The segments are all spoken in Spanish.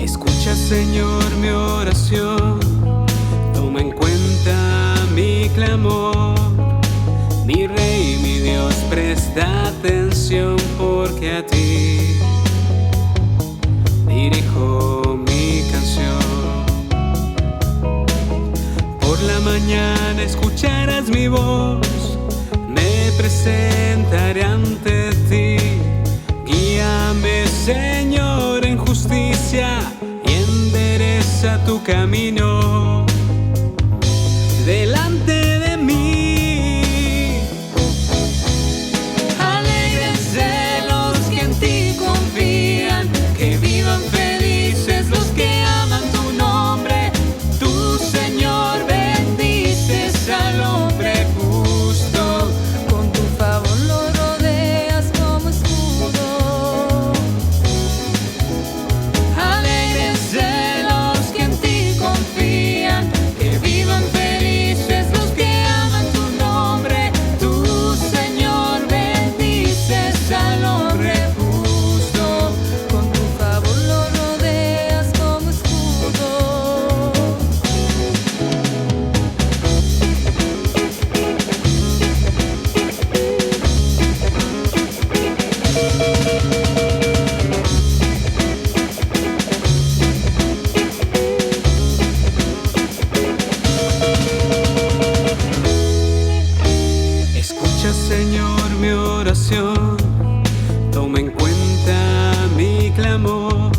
Escucha, Señor, mi oración, toma en cuenta mi clamor. Mi Rey, mi Dios, presta atención, porque a ti dirijo mi canción. Por la mañana escucharás mi voz, me presentaré ante ti. Guíame, Señor, en justicia y endereza tu camino delante de mí. Alegrense los que en ti confían, que vivan felices los que aman tu nombre. Tú, Señor, bendices al hombre justo, Con tu favor lo rodeas como escudo. Alégrense los que en ti confían, que vivan felices los que aman tu nombre. Tú, Señor, bendices al hombre justo. Con tu favor lo rodeas como escudo. Escucha, Señor, mi oración, toma en cuenta mi clamor.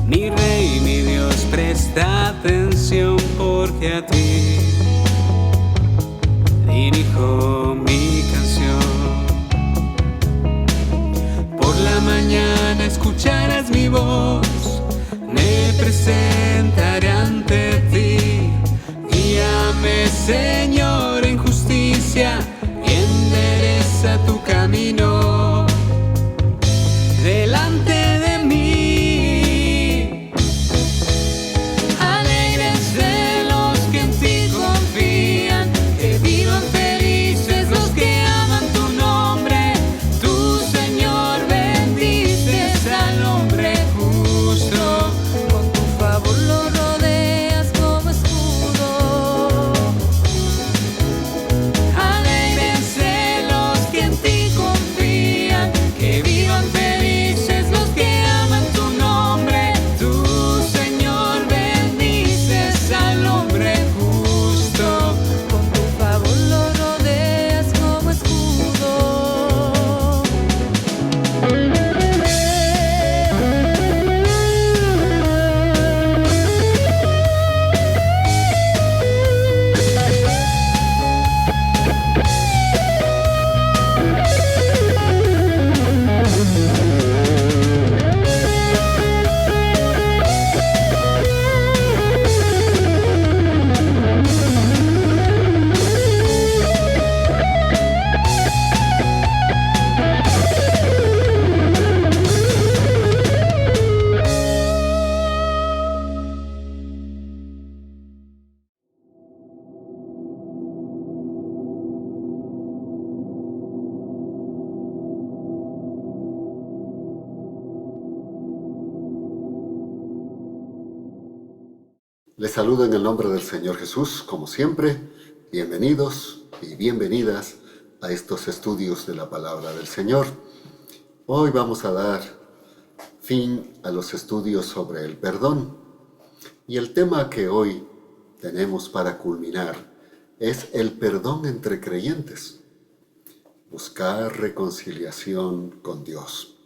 Mi Rey, mi Dios, presta atención, porque a ti dirijo mi canción. Por la mañana escucharás mi voz, me presentaré ante ti. Guíame, Señor, en justicia y endereza tu camino delante de mí. Alégrense los que en ti confían, que vivan felices los que aman tu nombre. Tú, Señor, bendices al hombre justo. Con tu favor lo rodeas como escudo. Alégrense los que en ti confían, que vivan felices los que aman tu nombre. Tú, Señor, bendices al hombre justo. Con tu favor lo rodeas como escudo. Les saludo en el nombre del Señor Jesús, como siempre. Bienvenidos y bienvenidas a estos estudios de la Palabra del Señor. Hoy vamos a dar fin a los estudios sobre el perdón. Y el tema que hoy tenemos para culminar es el perdón entre creyentes. Buscar reconciliación con Dios.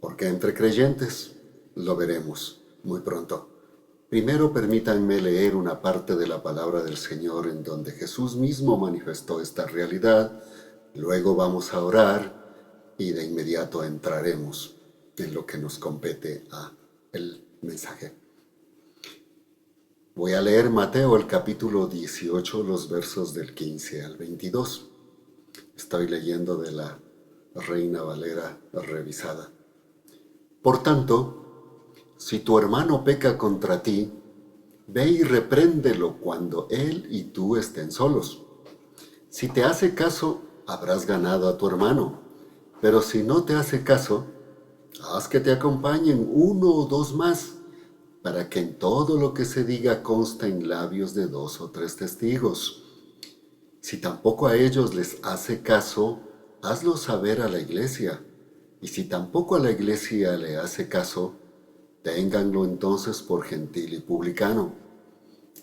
¿Por qué entre creyentes? Lo veremos muy pronto. Primero permítanme leer una parte de la palabra del Señor en donde Jesús mismo manifestó esta realidad. Luego vamos a orar y de inmediato entraremos en lo que nos compete a el mensaje. Voy a leer Mateo el capítulo 18, los versos del 15 al 22. Estoy leyendo de la Reina Valera revisada. Por tanto, si tu hermano peca contra ti, ve y repréndelo cuando él y tú estén solos. Si te hace caso, habrás ganado a tu hermano, pero si no te hace caso, haz que te acompañen uno o dos más, para que en todo lo que se diga conste en labios de 2 o 3 testigos. Si tampoco a ellos les hace caso, hazlo saber a la iglesia. Y si tampoco a la iglesia le hace caso, ténganlo entonces por gentil y publicano.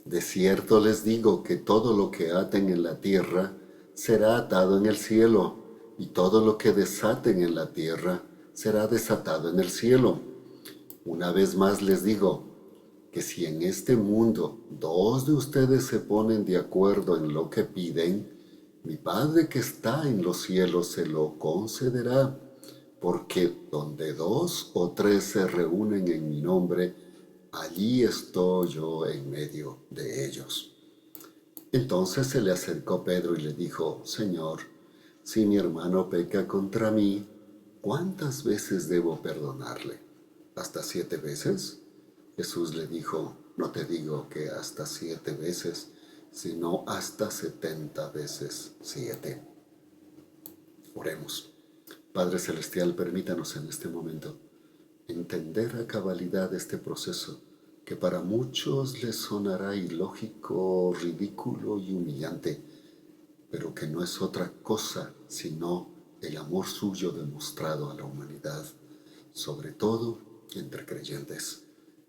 De cierto les digo que todo lo que aten en la tierra será atado en el cielo, y todo lo que desaten en la tierra será desatado en el cielo. Una vez más les digo que si en este mundo 2 de ustedes se ponen de acuerdo en lo que piden, mi Padre que está en los cielos se lo concederá, porque donde 2 o 3 se reúnen en mi nombre, allí estoy yo en medio de ellos. Entonces se le acercó Pedro y le dijo, Señor, si mi hermano peca contra mí, ¿cuántas veces debo perdonarle? ¿Hasta 7 veces? Jesús le dijo, no te digo que hasta 7 veces, sino hasta 70 veces 7. Oremos. Padre Celestial, permítanos en este momento entender a cabalidad este proceso que para muchos les sonará ilógico, ridículo y humillante, pero que no es otra cosa sino el amor suyo demostrado a la humanidad, sobre todo entre creyentes.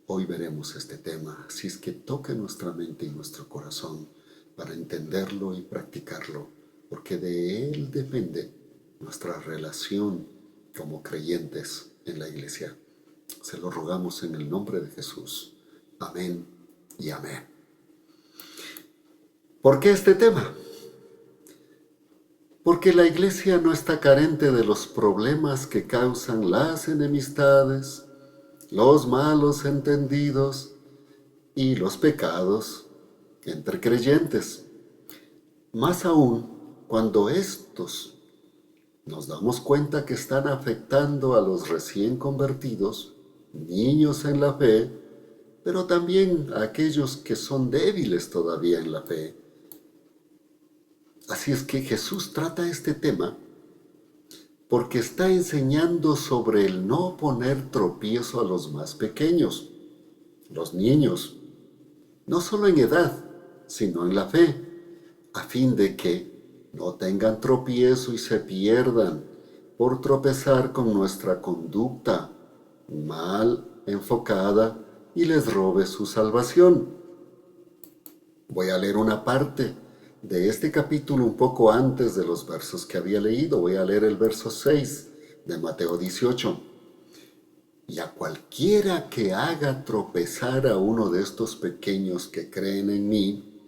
Hoy veremos este tema, así es que toque nuestra mente y nuestro corazón para entenderlo y practicarlo, porque de él depende nuestra relación como creyentes en la iglesia. Se lo rogamos en el nombre de Jesús. Amén y amén. ¿Por qué este tema? Porque la iglesia no está carente de los problemas que causan las enemistades, los malos entendidos y los pecados entre creyentes. Más aún, cuando estos nos damos cuenta que están afectando a los recién convertidos, niños en la fe, pero también a aquellos que son débiles todavía en la fe. Así es que Jesús trata este tema porque está enseñando sobre el no poner tropiezo a los más pequeños, los niños, no solo en edad, sino en la fe, a fin de que no tengan tropiezo y se pierdan por tropezar con nuestra conducta mal enfocada y les robe su salvación. Voy a leer una parte de este capítulo un poco antes de los versos que había leído. Voy a leer el verso 6 de Mateo 18. Y a cualquiera que haga tropezar a uno de estos pequeños que creen en mí,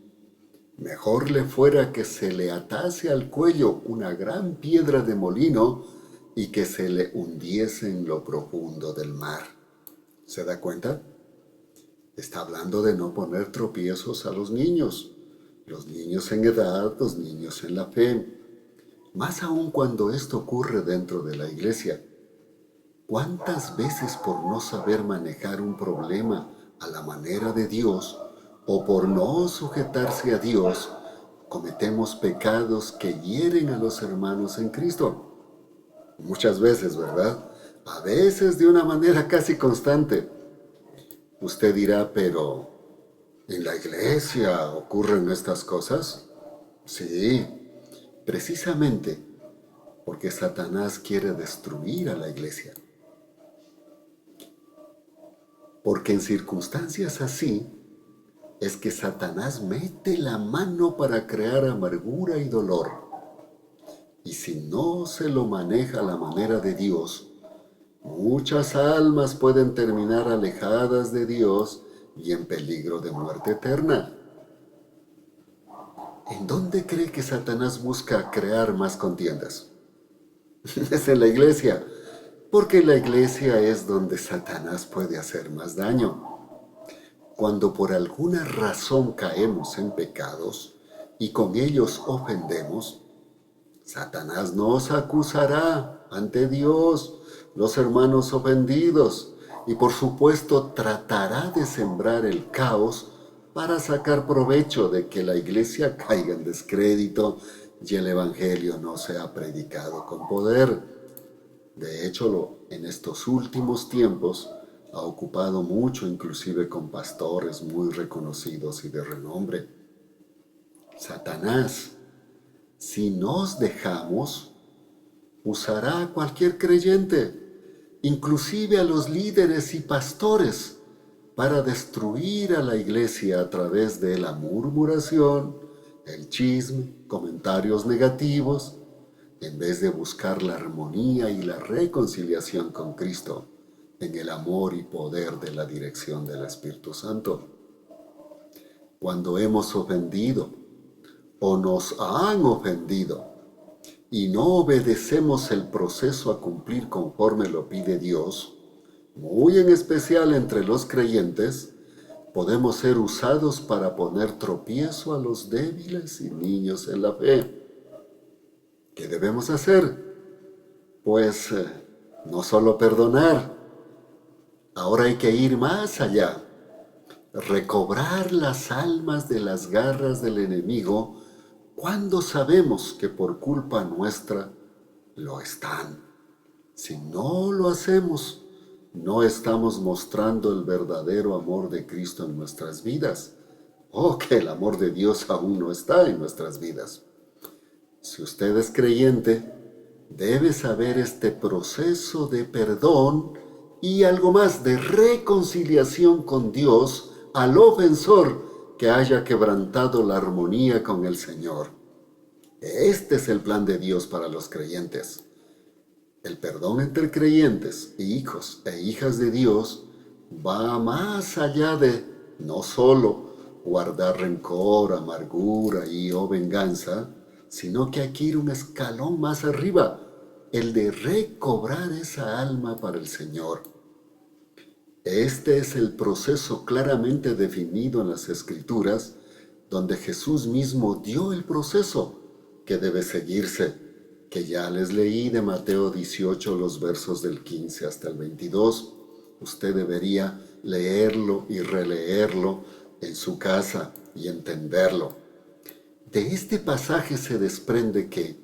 mejor le fuera que se le atase al cuello una gran piedra de molino y que se le hundiese en lo profundo del mar. ¿Se da cuenta? Está hablando de no poner tropiezos a los niños en edad, los niños en la fe. Más aún cuando esto ocurre dentro de la iglesia. ¿Cuántas veces por no saber manejar un problema a la manera de Dios o por no sujetarse a Dios, cometemos pecados que hieren a los hermanos en Cristo? Muchas veces, ¿verdad? A veces de una manera casi constante. Usted dirá, pero ¿en la iglesia ocurren estas cosas? Sí, precisamente porque Satanás quiere destruir a la iglesia. Porque en circunstancias así es que Satanás mete la mano para crear amargura y dolor. Y si no se lo maneja a la manera de Dios, muchas almas pueden terminar alejadas de Dios y en peligro de muerte eterna. ¿En dónde cree que Satanás busca crear más contiendas? Es en la iglesia, porque la iglesia es donde Satanás puede hacer más daño. Cuando por alguna razón caemos en pecados y con ellos ofendemos, Satanás nos acusará ante Dios, los hermanos ofendidos, y por supuesto tratará de sembrar el caos para sacar provecho de que la iglesia caiga en descrédito y el evangelio no sea predicado con poder. De hecho, en estos últimos tiempos ha ocupado mucho, inclusive con pastores muy reconocidos y de renombre. Satanás, si nos dejamos, usará a cualquier creyente, inclusive a los líderes y pastores, para destruir a la iglesia a través de la murmuración, el chisme, comentarios negativos, en vez de buscar la armonía y la reconciliación con Cristo en el amor y poder de la dirección del Espíritu Santo. Cuando hemos ofendido o nos han ofendido y no obedecemos el proceso a cumplir conforme lo pide Dios, muy en especial entre los creyentes, podemos ser usados para poner tropiezo a los débiles y niños en la fe. ¿Qué debemos hacer? Pues no solo perdonar, ahora hay que ir más allá, recobrar las almas de las garras del enemigo cuando sabemos que por culpa nuestra lo están. Si no lo hacemos, no estamos mostrando el verdadero amor de Cristo en nuestras vidas, o que el amor de Dios aún no está en nuestras vidas. Si usted es creyente, debe saber este proceso de perdón y algo más de reconciliación con Dios al ofensor que haya quebrantado la armonía con el Señor. Este es el plan de Dios para los creyentes. El perdón entre creyentes, hijos e hijas de Dios, va más allá de no solo guardar rencor, amargura o venganza, sino que hay que ir un escalón más arriba, el de recobrar esa alma para el Señor. Este es el proceso claramente definido en las Escrituras, donde Jesús mismo dio el proceso que debe seguirse, que ya les leí de Mateo 18, los versos del 15 hasta el 22. Usted debería leerlo y releerlo en su casa y entenderlo. De este pasaje se desprende que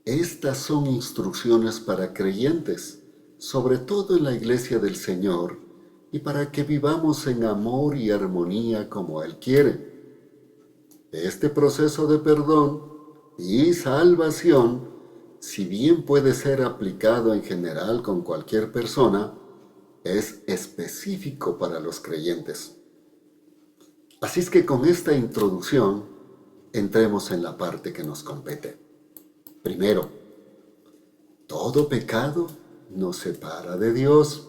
estas son instrucciones para creyentes, sobre todo en la iglesia del Señor, y para que vivamos en amor y armonía como Él quiere. Este proceso de perdón y salvación, si bien puede ser aplicado en general con cualquier persona, es específico para los creyentes. Así es que con esta introducción, entremos en la parte que nos compete. Primero, todo pecado nos separa de Dios.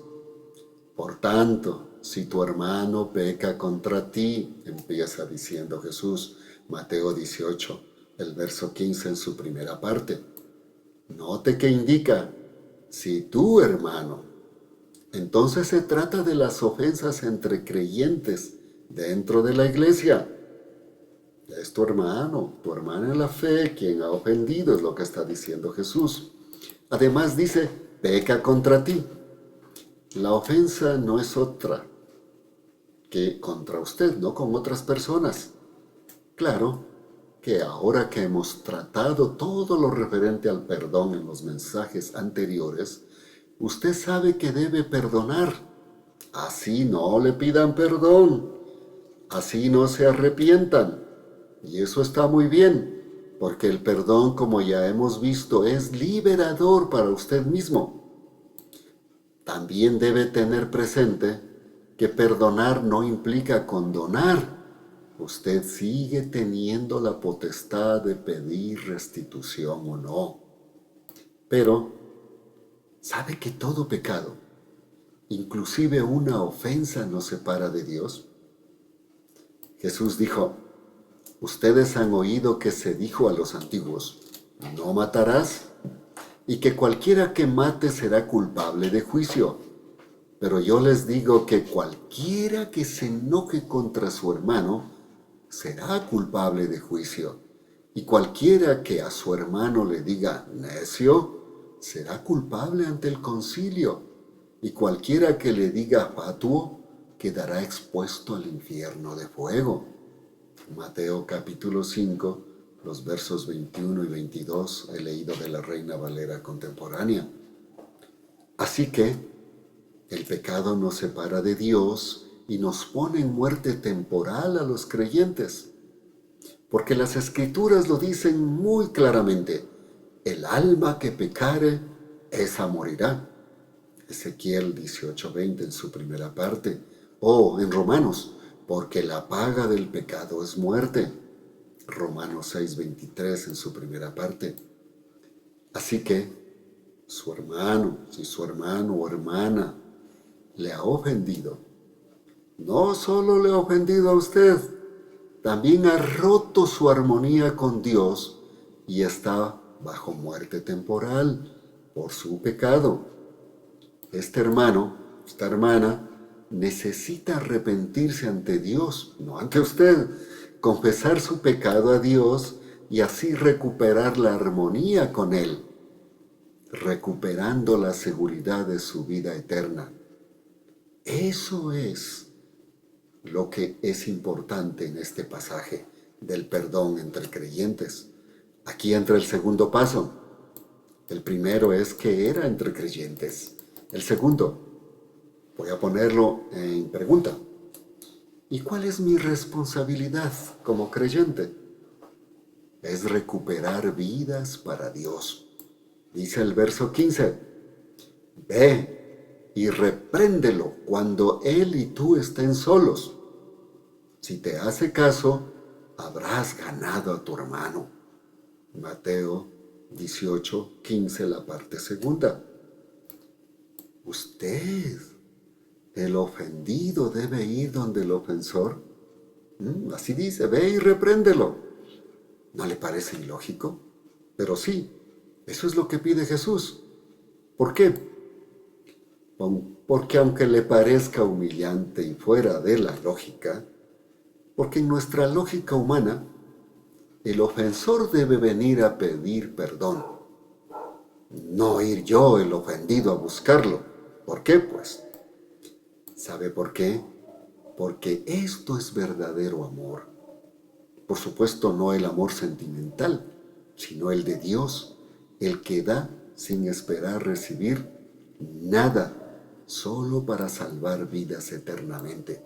Por tanto, si tu hermano peca contra ti, empieza diciendo Jesús, Mateo 18, el verso 15 en su primera parte. Note que indica, si tu hermano. Entonces se trata de las ofensas entre creyentes dentro de la iglesia. Es tu hermano, tu hermana en la fe, quien ha ofendido, es lo que está diciendo Jesús. Además dice, peca contra ti. La ofensa no es otra que contra usted, no con otras personas. Claro que ahora que hemos tratado todo lo referente al perdón en los mensajes anteriores, usted sabe que debe perdonar. Así no le pidan perdón, así no se arrepientan. Y eso está muy bien, porque el perdón, como ya hemos visto, es liberador para usted mismo. También debe tener presente que perdonar no implica condonar. Usted sigue teniendo la potestad de pedir restitución o no. Pero, ¿sabe que todo pecado, inclusive una ofensa, nos separa de Dios? Jesús dijo, ustedes han oído que se dijo a los antiguos, no matarás, y que cualquiera que mate será culpable de juicio. Pero yo les digo que cualquiera que se enoje contra su hermano será culpable de juicio. Y cualquiera que a su hermano le diga necio, será culpable ante el concilio, y cualquiera que le diga fatuo quedará expuesto al infierno de fuego. Mateo capítulo 5, los versos 21 y 22, he leído de la Reina Valera contemporánea. Así que el pecado nos separa de Dios y nos pone en muerte temporal a los creyentes, porque las Escrituras lo dicen muy claramente: el alma que pecare, esa morirá. Ezequiel 18:20 en su primera parte, o en Romanos, porque la paga del pecado es muerte. Romanos 6:23 en su primera parte. Así que, si su hermano o hermana le ha ofendido, no solo le ha ofendido a usted, también ha roto su armonía con Dios y está bajo muerte temporal por su pecado. Este hermano, esta hermana, necesita arrepentirse ante Dios, no ante usted, confesar su pecado a Dios y así recuperar la armonía con Él, recuperando la seguridad de su vida eterna. Eso es lo que es importante en este pasaje del perdón entre creyentes. Aquí entra el segundo paso. El primero es que era entre creyentes. El segundo, voy a ponerlo en pregunta. ¿Y cuál es mi responsabilidad como creyente? Es recuperar vidas para Dios. Dice el verso 15, ve y repréndelo cuando él y tú estén solos. Si te hace caso, habrás ganado a tu hermano. Mateo 18:15, la parte segunda. Usted, el ofendido, debe ir donde el ofensor. Así dice, ve y repréndelo. ¿No le parece ilógico? Pero sí, eso es lo que pide Jesús. ¿Por qué? Porque aunque le parezca humillante y fuera de la lógica, porque en nuestra lógica humana, el ofensor debe venir a pedir perdón, no ir yo, el ofendido, a buscarlo. ¿Por qué, pues? ¿Sabe por qué? Porque esto es verdadero amor. Por supuesto, no el amor sentimental, sino el de Dios, el que da sin esperar recibir nada, solo para salvar vidas eternamente.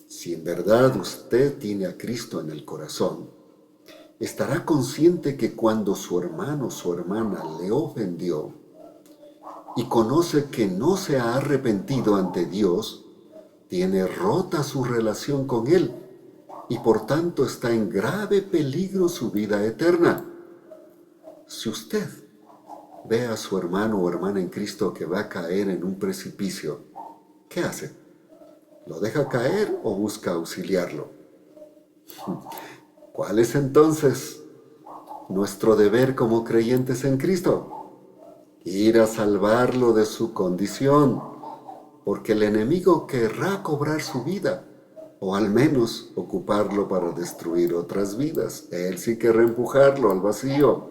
Si en verdad usted tiene a Cristo en el corazón, estará consciente que cuando su hermano o su hermana le ofendió y conoce que no se ha arrepentido ante Dios, tiene rota su relación con Él y por tanto está en grave peligro su vida eterna. Si usted ve a su hermano o hermana en Cristo que va a caer en un precipicio, ¿qué hace? ¿Lo deja caer o busca auxiliarlo? ¿Cuál es entonces nuestro deber como creyentes en Cristo? Ir a salvarlo de su condición, porque el enemigo querrá cobrar su vida, o al menos ocuparlo para destruir otras vidas. Él sí querrá empujarlo al vacío.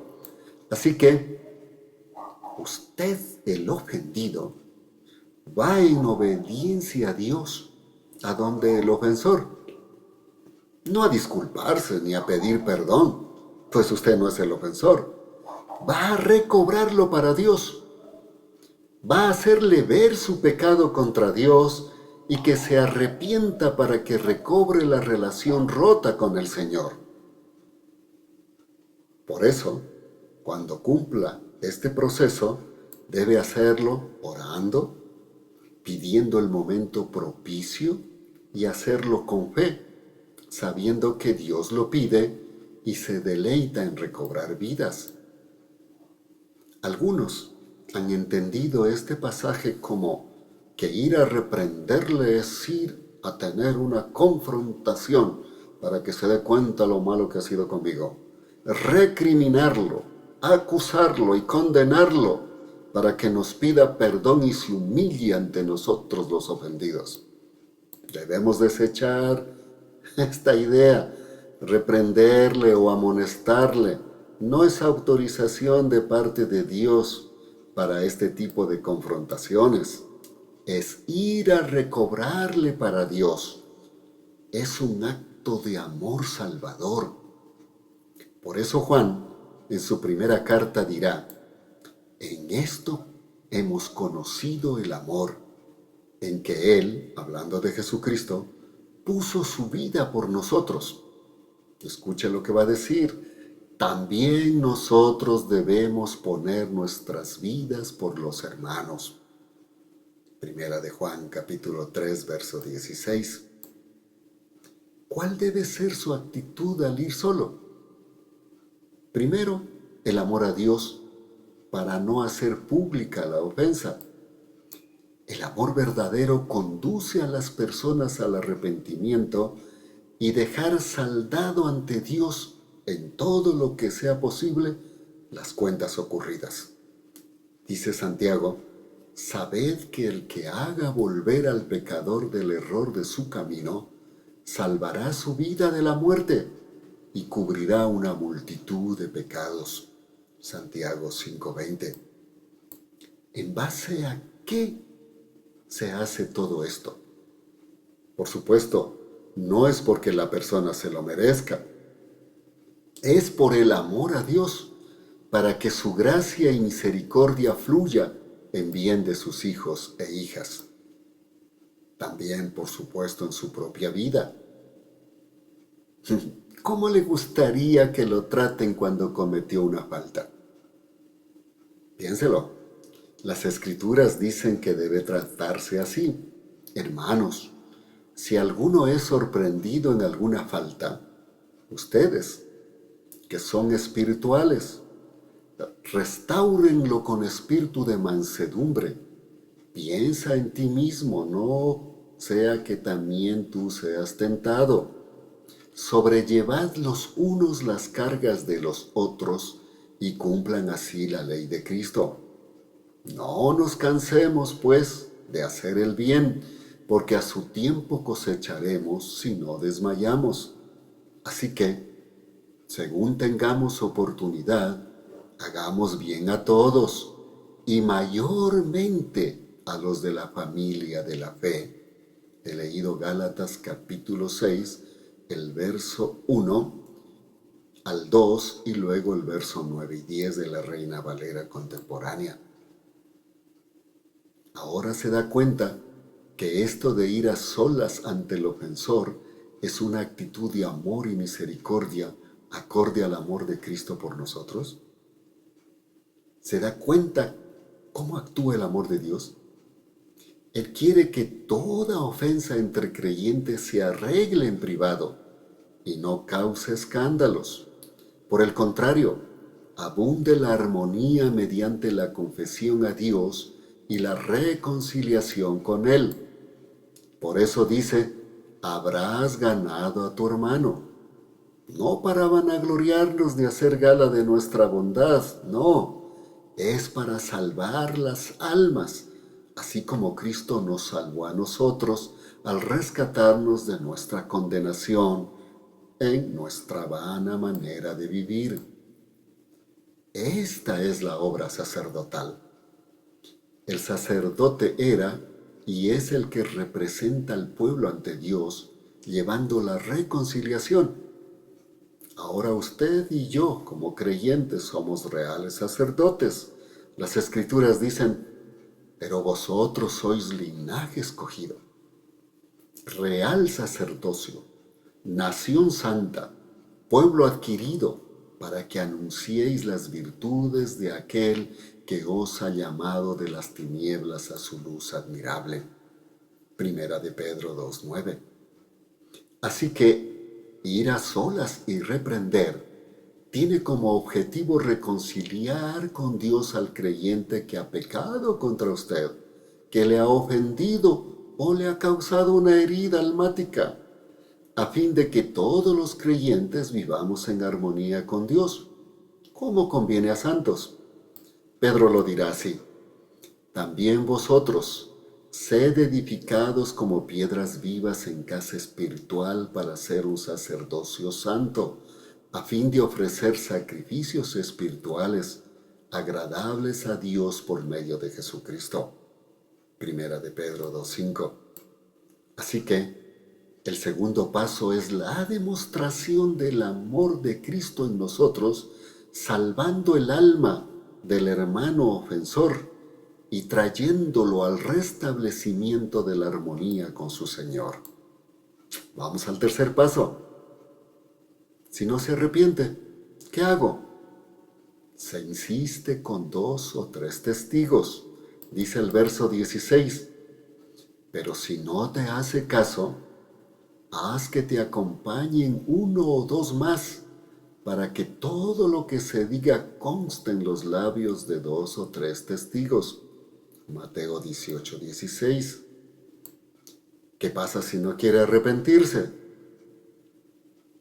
Así que, usted, el ofendido, va en obediencia a Dios, a donde el ofensor, no a disculparse ni a pedir perdón, pues usted no es el ofensor. Va a recobrarlo para Dios. Va a hacerle ver su pecado contra Dios y que se arrepienta para que recobre la relación rota con el Señor. Por eso, cuando cumpla este proceso, debe hacerlo orando, pidiendo el momento propicio y hacerlo con fe, sabiendo que Dios lo pide y se deleita en recobrar vidas. Algunos han entendido este pasaje como que ir a reprenderle es ir a tener una confrontación para que se dé cuenta lo malo que ha sido conmigo. Recriminarlo, acusarlo y condenarlo para que nos pida perdón y se humille ante nosotros los ofendidos. Debemos desechar esta idea, reprenderle o amonestarle no es autorización de parte de Dios para este tipo de confrontaciones. Es ir a recobrarle para Dios. Es un acto de amor salvador. Por eso Juan, en su primera carta dirá, en esto hemos conocido el amor, en que Él, hablando de Jesucristo, puso su vida por nosotros. Escuche lo que va a decir. También nosotros debemos poner nuestras vidas por los hermanos. Primera de Juan, capítulo 3, verso 16. ¿Cuál debe ser su actitud al ir solo? Primero, el amor a Dios para no hacer pública la ofensa. El amor verdadero conduce a las personas al arrepentimiento y dejar saldado ante Dios en todo lo que sea posible las cuentas ocurridas. Dice Santiago, sabed que el que haga volver al pecador del error de su camino, salvará su vida de la muerte y cubrirá una multitud de pecados. Santiago 5:20. ¿En base a qué se hace todo esto? Por supuesto, no es porque la persona se lo merezca. Es por el amor a Dios, para que su gracia y misericordia fluya en bien de sus hijos e hijas. También, por supuesto, en su propia vida. ¿Cómo le gustaría que lo traten cuando cometió una falta? Piénselo. Las Escrituras dicen que debe tratarse así. Hermanos, si alguno es sorprendido en alguna falta, ustedes, que son espirituales, restáurenlo con espíritu de mansedumbre. Piensa en ti mismo, no sea que también tú seas tentado. Sobrellevad los unos las cargas de los otros y cumplan así la ley de Cristo. No nos cansemos, pues, de hacer el bien, porque a su tiempo cosecharemos si no desmayamos. Así que, según tengamos oportunidad, hagamos bien a todos, y mayormente a los de la familia de la fe. He leído Gálatas capítulo 6, el verso 1 al 2 y luego el verso 9 y 10 de la Reina Valera contemporánea. Ahora se da cuenta que esto de ir a solas ante el ofensor es una actitud de amor y misericordia acorde al amor de Cristo por nosotros. ¿Se da cuenta cómo actúa el amor de Dios? Él quiere que toda ofensa entre creyentes se arregle en privado y no cause escándalos. Por el contrario, abunde la armonía mediante la confesión a Dios y la reconciliación con Él. Por eso dice, habrás ganado a tu hermano. No para vanagloriarnos ni hacer gala de nuestra bondad, no, es para salvar las almas, así como Cristo nos salvó a nosotros al rescatarnos de nuestra condenación en nuestra vana manera de vivir. Esta es la obra sacerdotal. El sacerdote era y es el que representa al pueblo ante Dios, llevando la reconciliación. Ahora usted y yo, como creyentes, somos reales sacerdotes. Las Escrituras dicen, pero vosotros sois linaje escogido, real sacerdocio, nación santa, pueblo adquirido, para que anunciéis las virtudes de aquel que os ha llamado de las tinieblas a su luz admirable. Primera de Pedro 2:9. Así que ir a solas y reprender tiene como objetivo reconciliar con Dios al creyente que ha pecado contra usted, que le ha ofendido o le ha causado una herida almática, a fin de que todos los creyentes vivamos en armonía con Dios, como conviene a santos. Pedro lo dirá así, también vosotros, sed edificados como piedras vivas en casa espiritual para ser un sacerdocio santo, a fin de ofrecer sacrificios espirituales agradables a Dios por medio de Jesucristo. Primera de Pedro 2:5. Así que el segundo paso es la demostración del amor de Cristo en nosotros, salvando el alma del hermano ofensor y trayéndolo al restablecimiento de la armonía con su Señor. Vamos al tercer paso. Si no se arrepiente, ¿qué hago? Se insiste con 2 o 3 testigos, dice el verso 16. Pero si no te hace caso, haz que te acompañen 1 o 2 más, para que todo lo que se diga conste en los labios de 2 o 3 testigos. Mateo 18:16. ¿Qué pasa si no quiere arrepentirse?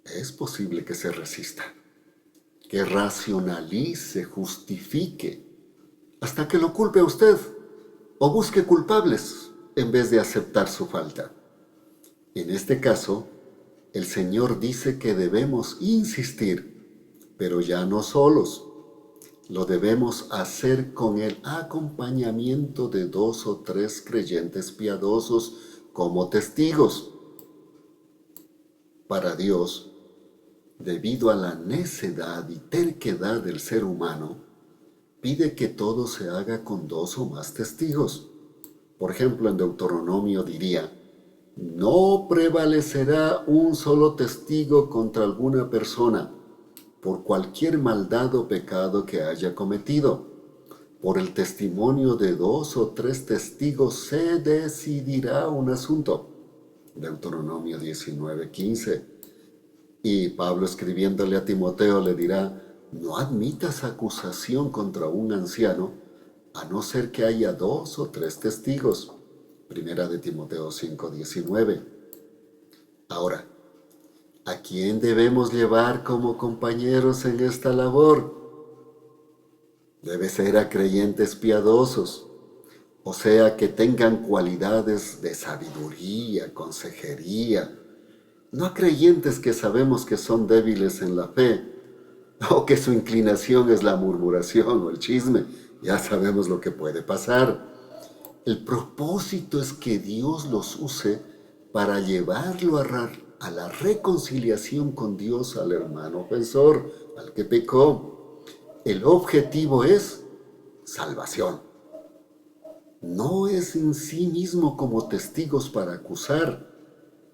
Es posible que se resista, que racionalice, justifique, hasta que lo culpe a usted o busque culpables en vez de aceptar su falta. En este caso, el Señor dice que debemos insistir, pero ya no solos. Lo debemos hacer con el acompañamiento de 2 o 3 creyentes piadosos como testigos. Para Dios, debido a la necedad y terquedad del ser humano, pide que todo se haga con 2 o más testigos. Por ejemplo, en Deuteronomio diría: no prevalecerá un solo testigo contra alguna persona por cualquier maldad o pecado que haya cometido. Por el testimonio de 2 o 3 testigos se decidirá un asunto. Deuteronomio 19:15. Y Pablo, escribiéndole a Timoteo, le dirá: no admitas acusación contra un anciano, a no ser que haya 2 o 3 testigos. Primera de Timoteo 5:19. Ahora, ¿a quién debemos llevar como compañeros en esta labor? Debe ser a creyentes piadosos, o sea, que tengan cualidades de sabiduría, consejería, no a creyentes que sabemos que son débiles en la fe, o que su inclinación es la murmuración o el chisme. Ya sabemos lo que puede pasar. El propósito es que Dios los use para llevarlo a la reconciliación con Dios al hermano ofensor, al que pecó. El objetivo es salvación. No es en sí mismo como testigos para acusar,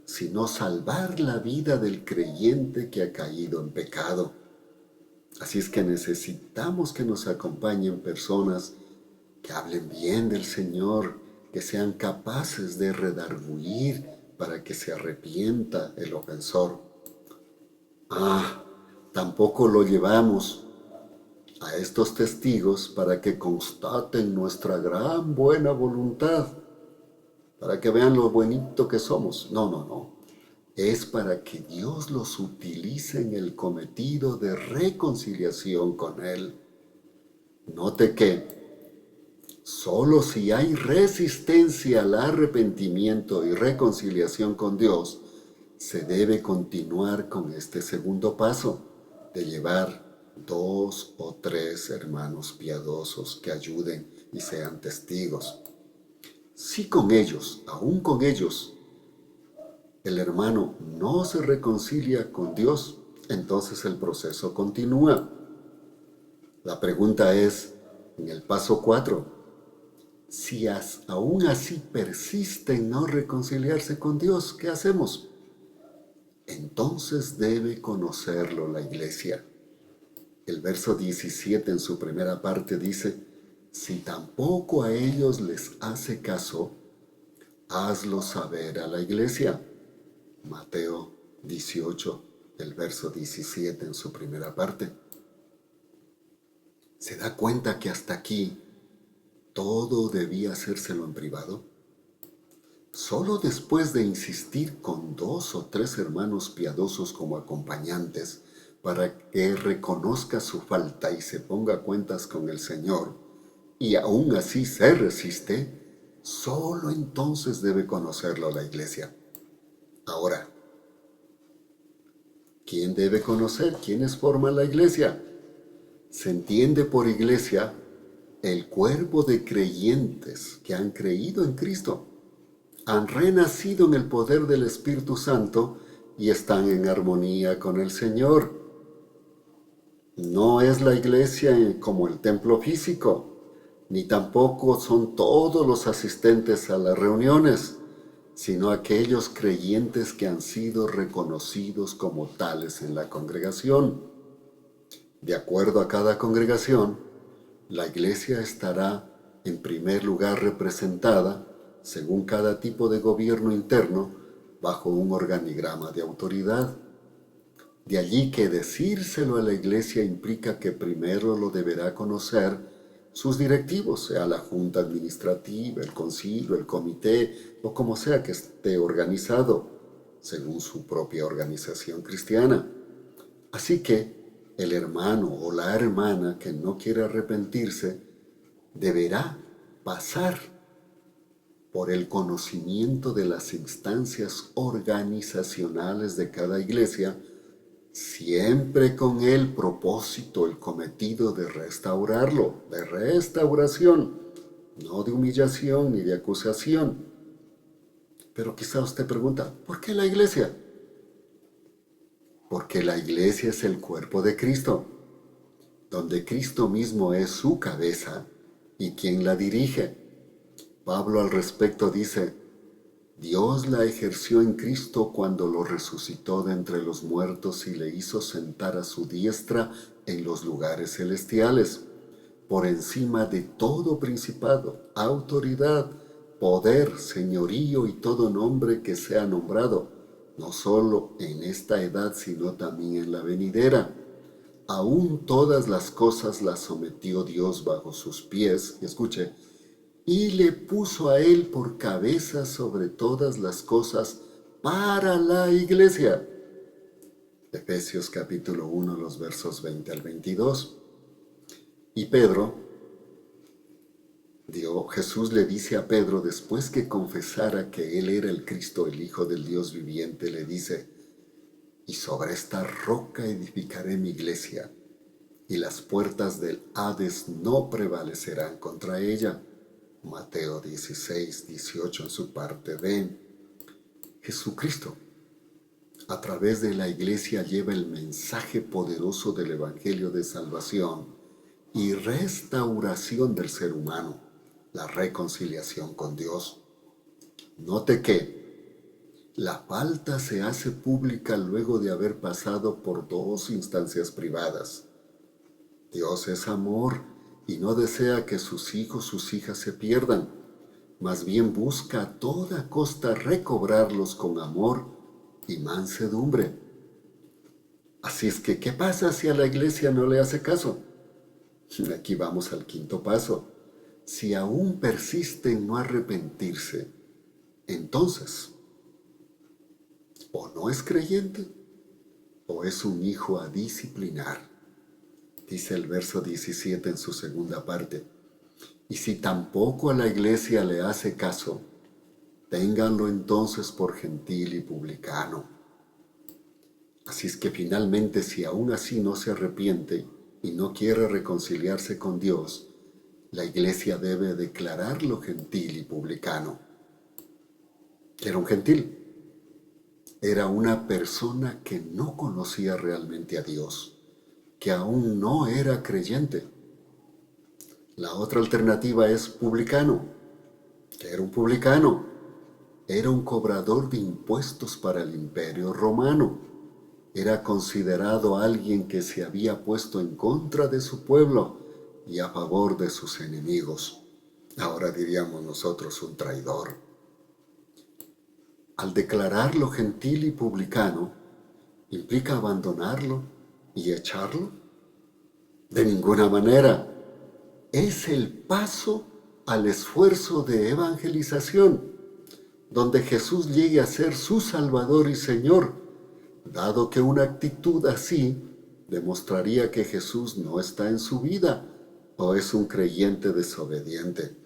sino salvar la vida del creyente que ha caído en pecado. Así es que necesitamos que nos acompañen personas que hablen bien del Señor, que sean capaces de redarguir para que se arrepienta el ofensor. Tampoco lo llevamos a estos testigos para que constaten nuestra gran buena voluntad, para que vean lo bonito que somos. No. Es para que Dios los utilice en el cometido de reconciliación con Él. Note que solo si hay resistencia al arrepentimiento y reconciliación con Dios, se debe continuar con este segundo paso de llevar 2 o 3 hermanos piadosos que ayuden y sean testigos. Si con ellos, aún con ellos, el hermano no se reconcilia con Dios, entonces el proceso continúa. La pregunta es, en el paso 4, si aún así persiste en no reconciliarse con Dios, ¿qué hacemos? Entonces debe conocerlo la iglesia. El verso 17 en su primera parte dice: si tampoco a ellos les hace caso, hazlo saber a la iglesia. Mateo 18, el verso 17 en su primera parte. ¿Se da cuenta que hasta aquí todo debía hacérselo en privado? Solo después de insistir con 2 o 3 hermanos piadosos como acompañantes para que reconozca su falta y se ponga a cuentas con el Señor, y aún así se resiste, solo entonces debe conocerlo la iglesia. Ahora, ¿Quién debe conocer? ¿Quiénes forman la iglesia? Se entiende por iglesia el cuerpo de creyentes que han creído en Cristo, han renacido en el poder del Espíritu Santo y están en armonía con el Señor. No es la iglesia como el templo físico, ni tampoco son todos los asistentes a las reuniones, sino aquellos creyentes que han sido reconocidos como tales en la congregación. De acuerdo a cada congregación, la iglesia estará en primer lugar representada, según cada tipo de gobierno interno, bajo un organigrama de autoridad. De allí que decírselo a la iglesia implica que primero lo deberá conocer sus directivos, sea la junta administrativa, el concilio, el comité, o como sea que esté organizado, según su propia organización cristiana. Así que el hermano o la hermana que no quiere arrepentirse deberá pasar por el conocimiento de las instancias organizacionales de cada iglesia, siempre con el propósito, el cometido de restaurarlo, de restauración, no de humillación ni de acusación. Pero quizá usted pregunta, ¿por qué la iglesia? Porque la iglesia es el cuerpo de Cristo, donde Cristo mismo es su cabeza y quien la dirige. Pablo al respecto dice, Dios la ejerció en Cristo cuando lo resucitó de entre los muertos y le hizo sentar a su diestra en los lugares celestiales, por encima de todo principado, autoridad, poder, señorío y todo nombre que sea nombrado, no solo en esta edad, sino también en la venidera. Aún todas las cosas las sometió Dios bajo sus pies, y escuche, y le puso a él por cabeza sobre todas las cosas para la iglesia. Efesios capítulo 1, los versos 20 al 22. Y Jesús le dice a Pedro, después que confesara que él era el Cristo, el Hijo del Dios viviente, le dice, y sobre esta roca edificaré mi iglesia, y las puertas del Hades no prevalecerán contra ella. Mateo 16, 18 en su parte B. Jesucristo, a través de la iglesia, lleva el mensaje poderoso del Evangelio de salvación y restauración del ser humano, la reconciliación con Dios. Note que la falta se hace pública luego de haber pasado por dos instancias privadas. Dios es amor y no desea que sus hijos, sus hijas se pierdan. Más bien busca a toda costa recobrarlos con amor y mansedumbre. Así es que, ¿qué pasa si a la iglesia no le hace caso? Aquí vamos al quinto paso. Si aún persiste en no arrepentirse, entonces, o no es creyente, o es un hijo a disciplinar. Dice el verso 17 en su segunda parte. Y si tampoco a la iglesia le hace caso, ténganlo entonces por gentil y publicano. Así es que finalmente, si aún así no se arrepiente y no quiere reconciliarse con Dios, la iglesia debe declararlo gentil y publicano. Era un gentil. Era una persona que no conocía realmente a Dios, que aún no era creyente. La otra alternativa es publicano. ¿Qué era un publicano? Era un cobrador de impuestos para el Imperio Romano. Era considerado alguien que se había puesto en contra de su pueblo y a favor de sus enemigos. Ahora diríamos nosotros un traidor. Al declararlo gentil y publicano, ¿implica abandonarlo y echarlo? De ninguna manera. Es el paso al esfuerzo de evangelización, donde Jesús llegue a ser su Salvador y Señor, dado que una actitud así demostraría que Jesús no está en su vida o es un creyente desobediente.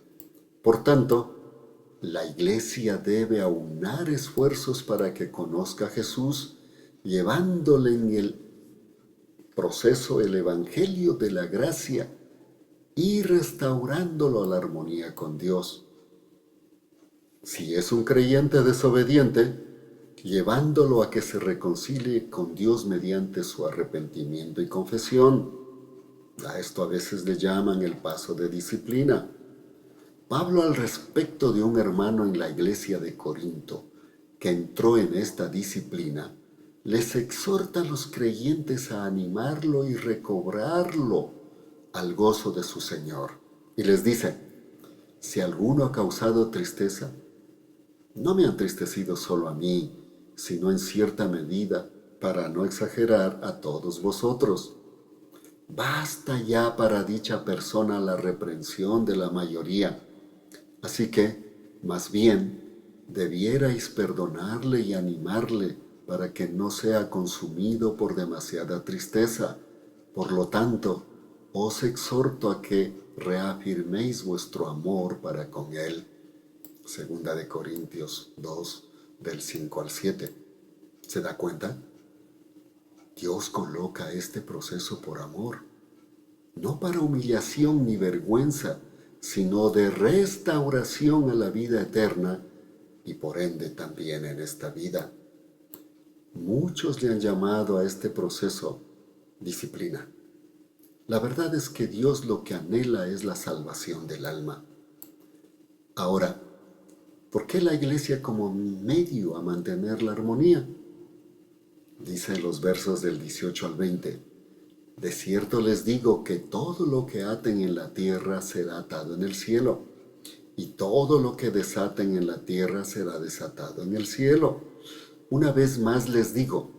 Por tanto, la iglesia debe aunar esfuerzos para que conozca a Jesús llevándole en el proceso el evangelio de la gracia y restaurándolo a la armonía con Dios. Si es un creyente desobediente, llevándolo a que se reconcilie con Dios mediante su arrepentimiento y confesión. A esto a veces le llaman el paso de disciplina. Pablo, al respecto de un hermano en la iglesia de Corinto que entró en esta disciplina, les exhorta a los creyentes a animarlo y recobrarlo al gozo de su Señor. Y les dice: si alguno ha causado tristeza, no me ha entristecido solo a mí, sino en cierta medida, para no exagerar, a todos vosotros. Basta ya para dicha persona la reprensión de la mayoría. Así que, más bien, debierais perdonarle y animarle para que no sea consumido por demasiada tristeza. Por lo tanto, os exhorto a que reafirméis vuestro amor para con él. Segunda de Corintios 2, del 5 al 7. ¿Se da cuenta? Dios coloca este proceso por amor, no para humillación ni vergüenza, sino de restauración a la vida eterna y por ende también en esta vida. Muchos le han llamado a este proceso disciplina. La verdad es que Dios lo que anhela es la salvación del alma. Ahora, ¿por qué la iglesia como medio a mantener la armonía? Dice en los versos del 18 al 20, de cierto les digo que todo lo que aten en la tierra será atado en el cielo, y todo lo que desaten en la tierra será desatado en el cielo. Una vez más les digo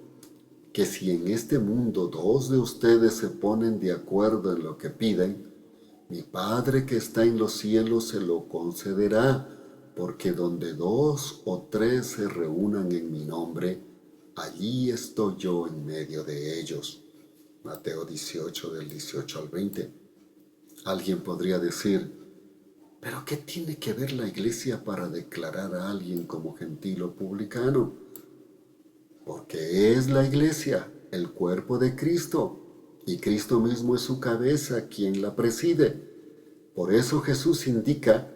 que si en este mundo dos de ustedes se ponen de acuerdo en lo que piden, mi Padre que está en los cielos se lo concederá, porque donde dos o tres se reúnan en mi nombre, allí estoy yo en medio de ellos. Mateo 18, del 18 al 20. Alguien podría decir: ¿pero qué tiene que ver la iglesia para declarar a alguien como gentil o publicano? Porque es la iglesia, el cuerpo de Cristo, y Cristo mismo es su cabeza, quien la preside. Por eso Jesús indica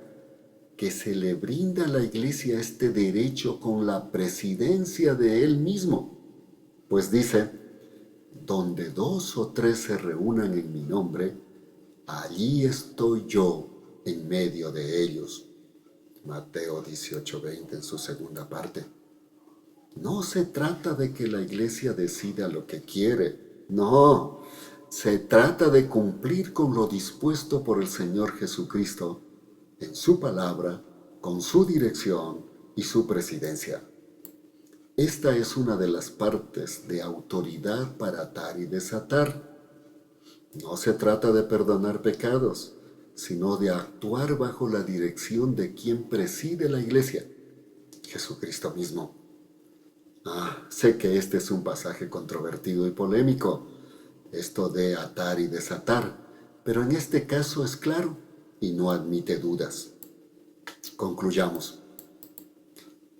que se le brinda a la iglesia este derecho con la presidencia de Él mismo, pues dice: donde dos o tres se reúnan en mi nombre, allí estoy yo en medio de ellos. Mateo 18:20 en su segunda parte. No se trata de que la iglesia decida lo que quiere, no, se trata de cumplir con lo dispuesto por el Señor Jesucristo en su palabra, con su dirección y su presidencia. Esta es una de las partes de autoridad para atar y desatar. No se trata de perdonar pecados, sino de actuar bajo la dirección de quien preside la iglesia, Jesucristo mismo. Sé que este es un pasaje controvertido y polémico, esto de atar y desatar, pero en este caso es claro y no admite dudas. Concluyamos.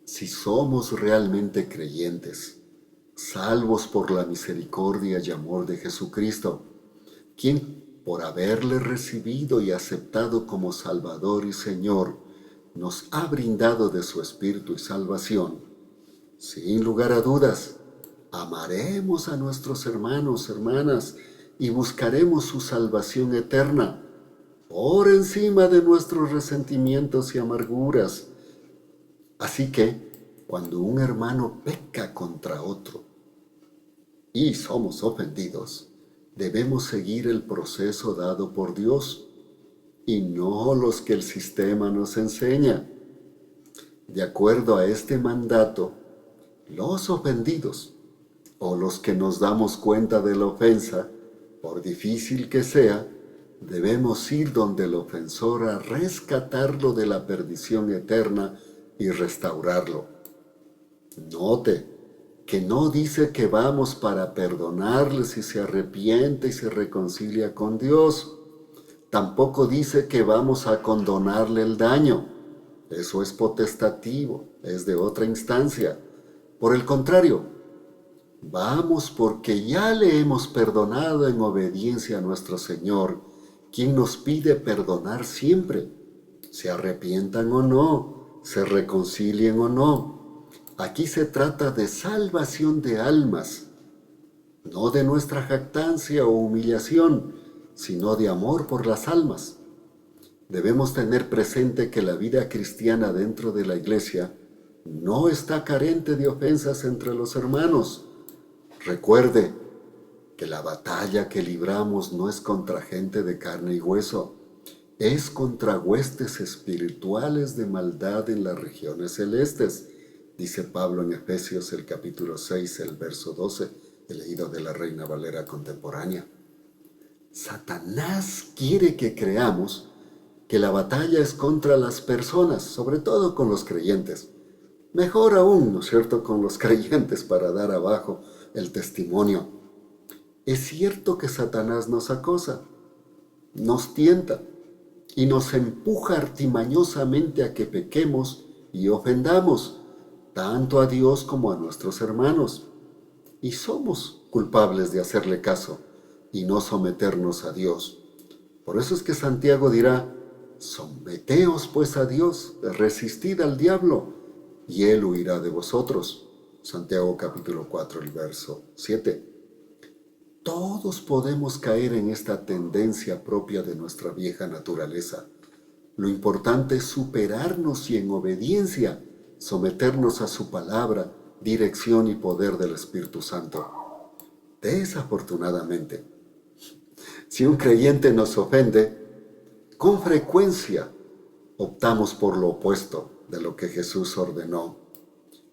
Si somos realmente creyentes, salvos por la misericordia y amor de Jesucristo, quien por haberle recibido y aceptado como Salvador y Señor, nos ha brindado de su Espíritu y salvación, sin lugar a dudas, amaremos a nuestros hermanos, hermanas, y buscaremos su salvación eterna, por encima de nuestros resentimientos y amarguras. Así que, cuando un hermano peca contra otro y somos ofendidos, debemos seguir el proceso dado por Dios y no los que el sistema nos enseña. De acuerdo a este mandato, los ofendidos o los que nos damos cuenta de la ofensa, por difícil que sea, debemos ir donde el ofensor a rescatarlo de la perdición eterna y restaurarlo. Note que no dice que vamos para perdonarle si se arrepiente y se reconcilia con Dios. Tampoco dice que vamos a condonarle el daño. Eso es potestativo, es de otra instancia. Por el contrario, Vamos porque ya le hemos perdonado en obediencia a nuestro Señor, quien nos pide perdonar siempre, se arrepientan o no, se reconcilien o no. Aquí se trata de salvación de almas, no de nuestra jactancia o humillación, sino de amor por las almas. Debemos tener presente que la vida cristiana dentro de la iglesia no está carente de ofensas entre los hermanos. Recuerde que la batalla que libramos no es contra gente de carne y hueso, es contra huestes espirituales de maldad en las regiones celestes, dice Pablo en Efesios el capítulo 6, el verso 12, he leído de la Reina Valera contemporánea. Satanás quiere que creamos que la batalla es contra las personas, sobre todo con los creyentes. Mejor aún, ¿no es cierto?, con los creyentes para dar abajo el testimonio. Es cierto que Satanás nos acosa, nos tienta y nos empuja artimañosamente a que pequemos y ofendamos tanto a Dios como a nuestros hermanos. Y somos culpables de hacerle caso y no someternos a Dios. Por eso es que Santiago dirá: someteos pues a Dios, resistid al diablo, y él huirá de vosotros. Santiago capítulo 4, el verso 7. Todos podemos caer en esta tendencia propia de nuestra vieja naturaleza. Lo importante es superarnos y en obediencia someternos a su palabra, dirección y poder del Espíritu Santo. Desafortunadamente, si un creyente nos ofende, con frecuencia optamos por lo opuesto de lo que Jesús ordenó.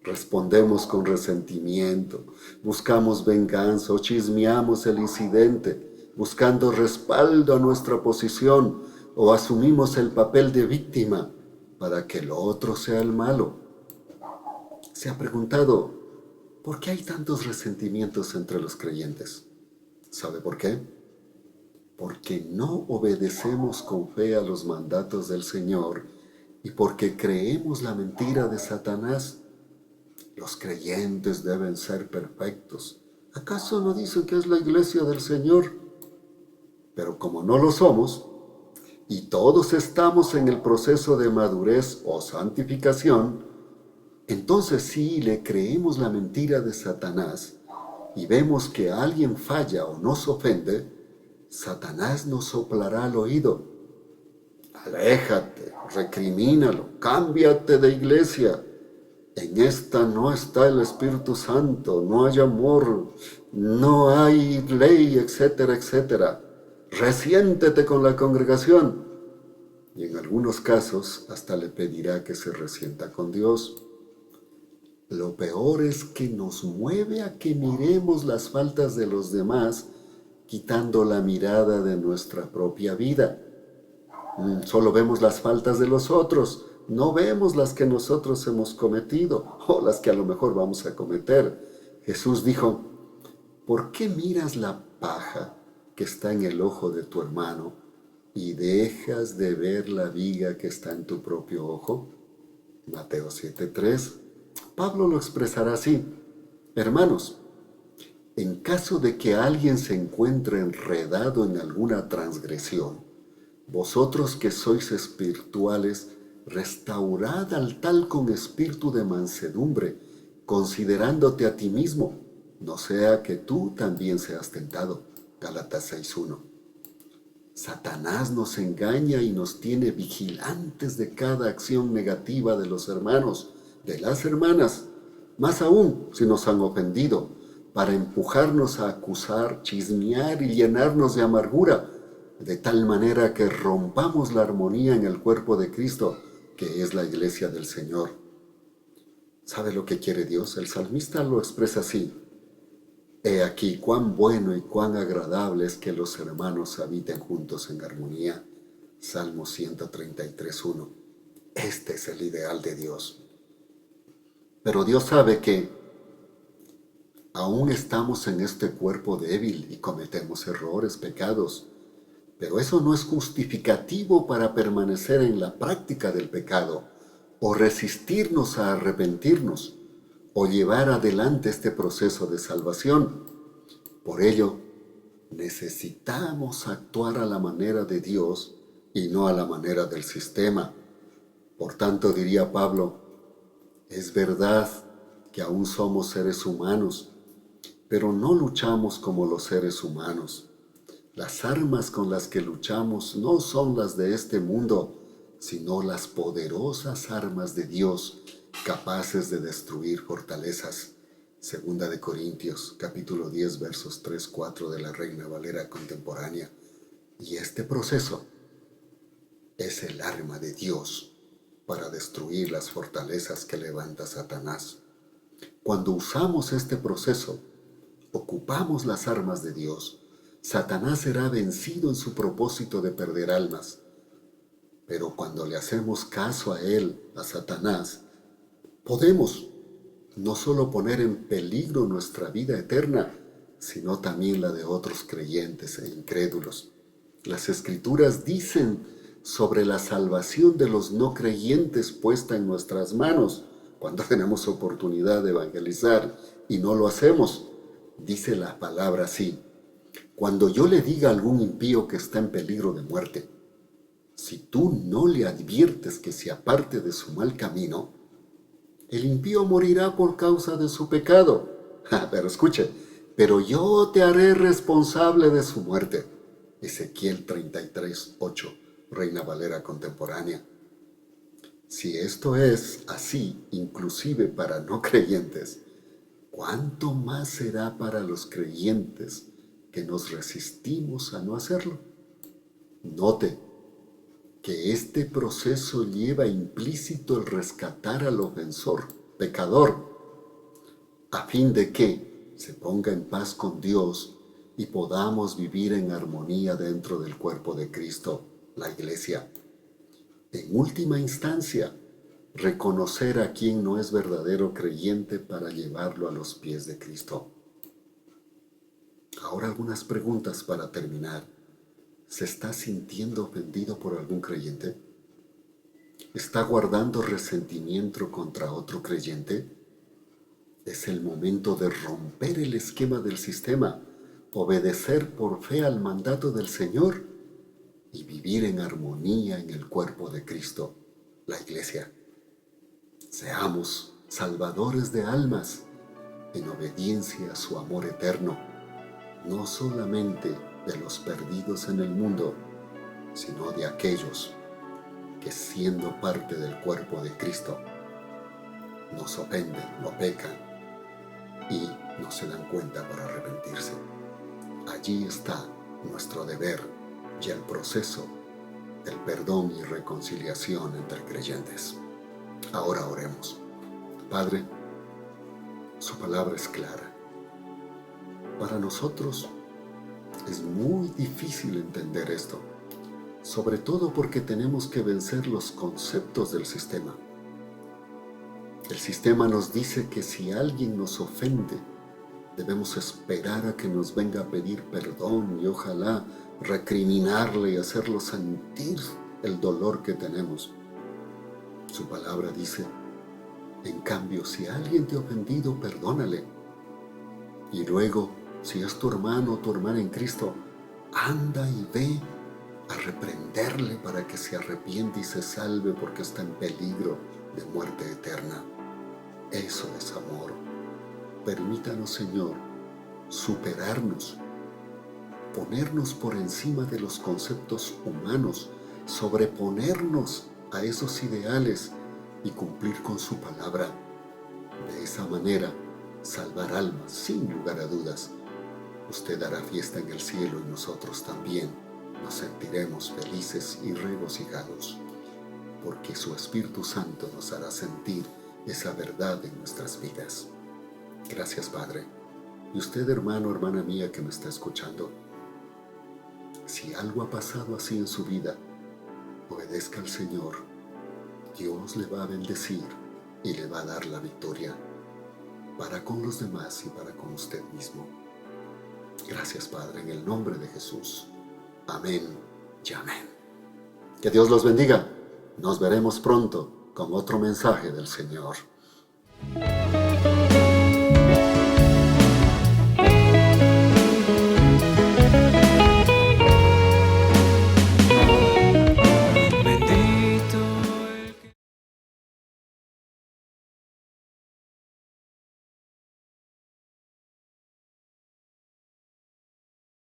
Respondemos con resentimiento, buscamos venganza o chismeamos el incidente, buscando respaldo a nuestra posición, o asumimos el papel de víctima para que lo otro sea el malo. ¿Se ha preguntado por qué hay tantos resentimientos entre los creyentes? ¿Sabe por qué? Porque no obedecemos con fe a los mandatos del Señor y porque creemos la mentira de Satanás. Los creyentes deben ser perfectos. ¿Acaso no dicen que es la iglesia del Señor? Pero como no lo somos, y todos estamos en el proceso de madurez o santificación, entonces sí le creemos la mentira de Satanás y vemos que alguien falla o nos ofende, Satanás nos soplará al oído: aléjate, recrimínalo, cámbiate de iglesia. En esta no está el Espíritu Santo, no hay amor, no hay ley, etcétera, etcétera. Resiéntete con la congregación. Y en algunos casos hasta le pedirá que se resienta con Dios. Lo peor es que nos mueve a que miremos las faltas de los demás, quitando la mirada de nuestra propia vida. Solo vemos las faltas de los otros, no vemos las que nosotros hemos cometido o las que a lo mejor vamos a cometer. Jesús dijo: ¿por qué miras la paja que está en el ojo de tu hermano y dejas de ver la viga que está en tu propio ojo? Mateo 7:3. Pablo lo expresará así: hermanos, en caso de que alguien se encuentre enredado en alguna transgresión, vosotros que sois espirituales, restaurad al tal con espíritu de mansedumbre, considerándote a ti mismo, no sea que tú también seas tentado. Gálatas 6:1. Satanás nos engaña y nos tiene vigilantes de cada acción negativa de los hermanos, de las hermanas, más aún si nos han ofendido, para empujarnos a acusar, chismear y llenarnos de amargura, de tal manera que rompamos la armonía en el cuerpo de Cristo, que es la iglesia del Señor. ¿Sabe lo que quiere Dios? El salmista lo expresa así: he aquí cuán bueno y cuán agradable es que los hermanos habiten juntos en armonía. Salmo 133:1. Este es el ideal de Dios. Pero Dios sabe que aún estamos en este cuerpo débil y cometemos errores, pecados. Pero eso no es justificativo para permanecer en la práctica del pecado o resistirnos a arrepentirnos o llevar adelante este proceso de salvación. Por ello, necesitamos actuar a la manera de Dios y no a la manera del sistema. Por tanto, diría Pablo, es verdad que aún somos seres humanos, pero no luchamos como los seres humanos. Las armas con las que luchamos no son las de este mundo, sino las poderosas armas de Dios, capaces de destruir fortalezas. Segunda de Corintios, capítulo 10, versos 3-4 de la Reina Valera contemporánea. Y este proceso es el arma de Dios para destruir las fortalezas que levanta Satanás. Cuando usamos este proceso, ocupamos las armas de Dios, Satanás será vencido en su propósito de perder almas. Pero cuando le hacemos caso a él, a Satanás, podemos no solo poner en peligro nuestra vida eterna, sino también la de otros creyentes e incrédulos. Las Escrituras dicen sobre la salvación de los no creyentes puesta en nuestras manos, cuando tenemos oportunidad de evangelizar y no lo hacemos. Dice la palabra así: cuando yo le diga a algún impío que está en peligro de muerte, si tú no le adviertes que se aparte de su mal camino, el impío morirá por causa de su pecado. Pero escuche, pero yo te haré responsable de su muerte. Ezequiel 33:8, Reina Valera contemporánea. Si esto es así, inclusive para no creyentes, ¿cuánto más será para los creyentes que nos resistimos a no hacerlo? Note que este proceso lleva implícito el rescatar al ofensor, pecador, a fin de que se ponga en paz con Dios y podamos vivir en armonía dentro del cuerpo de Cristo, la Iglesia. En última instancia, reconocer a quien no es verdadero creyente para llevarlo a los pies de Cristo. Ahora algunas preguntas para terminar. ¿Se está sintiendo ofendido por algún creyente? ¿Está guardando resentimiento contra otro creyente? Es el momento de romper el esquema del sistema, obedecer por fe al mandato del Señor y vivir en armonía en el cuerpo de Cristo, la Iglesia. Seamos salvadores de almas en obediencia a su amor eterno, no solamente de los perdidos en el mundo, sino de aquellos que, siendo parte del cuerpo de Cristo, nos ofenden, no pecan y no se dan cuenta para arrepentirse. Allí está nuestro deber y el proceso del perdón y reconciliación entre creyentes. Ahora oremos. Padre, su palabra es clara. Para nosotros es muy difícil entender esto, sobre todo porque tenemos que vencer los conceptos del sistema. El sistema nos dice que si alguien nos ofende, debemos esperar a que nos venga a pedir perdón y ojalá recriminarle y hacerlo sentir el dolor que tenemos. Su palabra dice, en cambio, si alguien te ha ofendido, perdónale. Y luego, si es tu hermano o tu hermana en Cristo, anda y ve a reprenderle para que se arrepiente y se salve porque está en peligro de muerte eterna. Eso es amor. Permítanos, Señor, superarnos, ponernos por encima de los conceptos humanos, sobreponernos a esos ideales y cumplir con su palabra. De esa manera, salvar almas, sin lugar a dudas. Usted hará fiesta en el cielo y nosotros también nos sentiremos felices y regocijados, porque su Espíritu Santo nos hará sentir esa verdad en nuestras vidas. Gracias, Padre. Y usted, hermano, hermana mía que me está escuchando, si algo ha pasado así en su vida, obedezca al Señor. Dios le va a bendecir y le va a dar la victoria para con los demás y para con usted mismo. Gracias, Padre, en el nombre de Jesús. Amén y amén. Que Dios los bendiga. Nos veremos pronto con otro mensaje del Señor.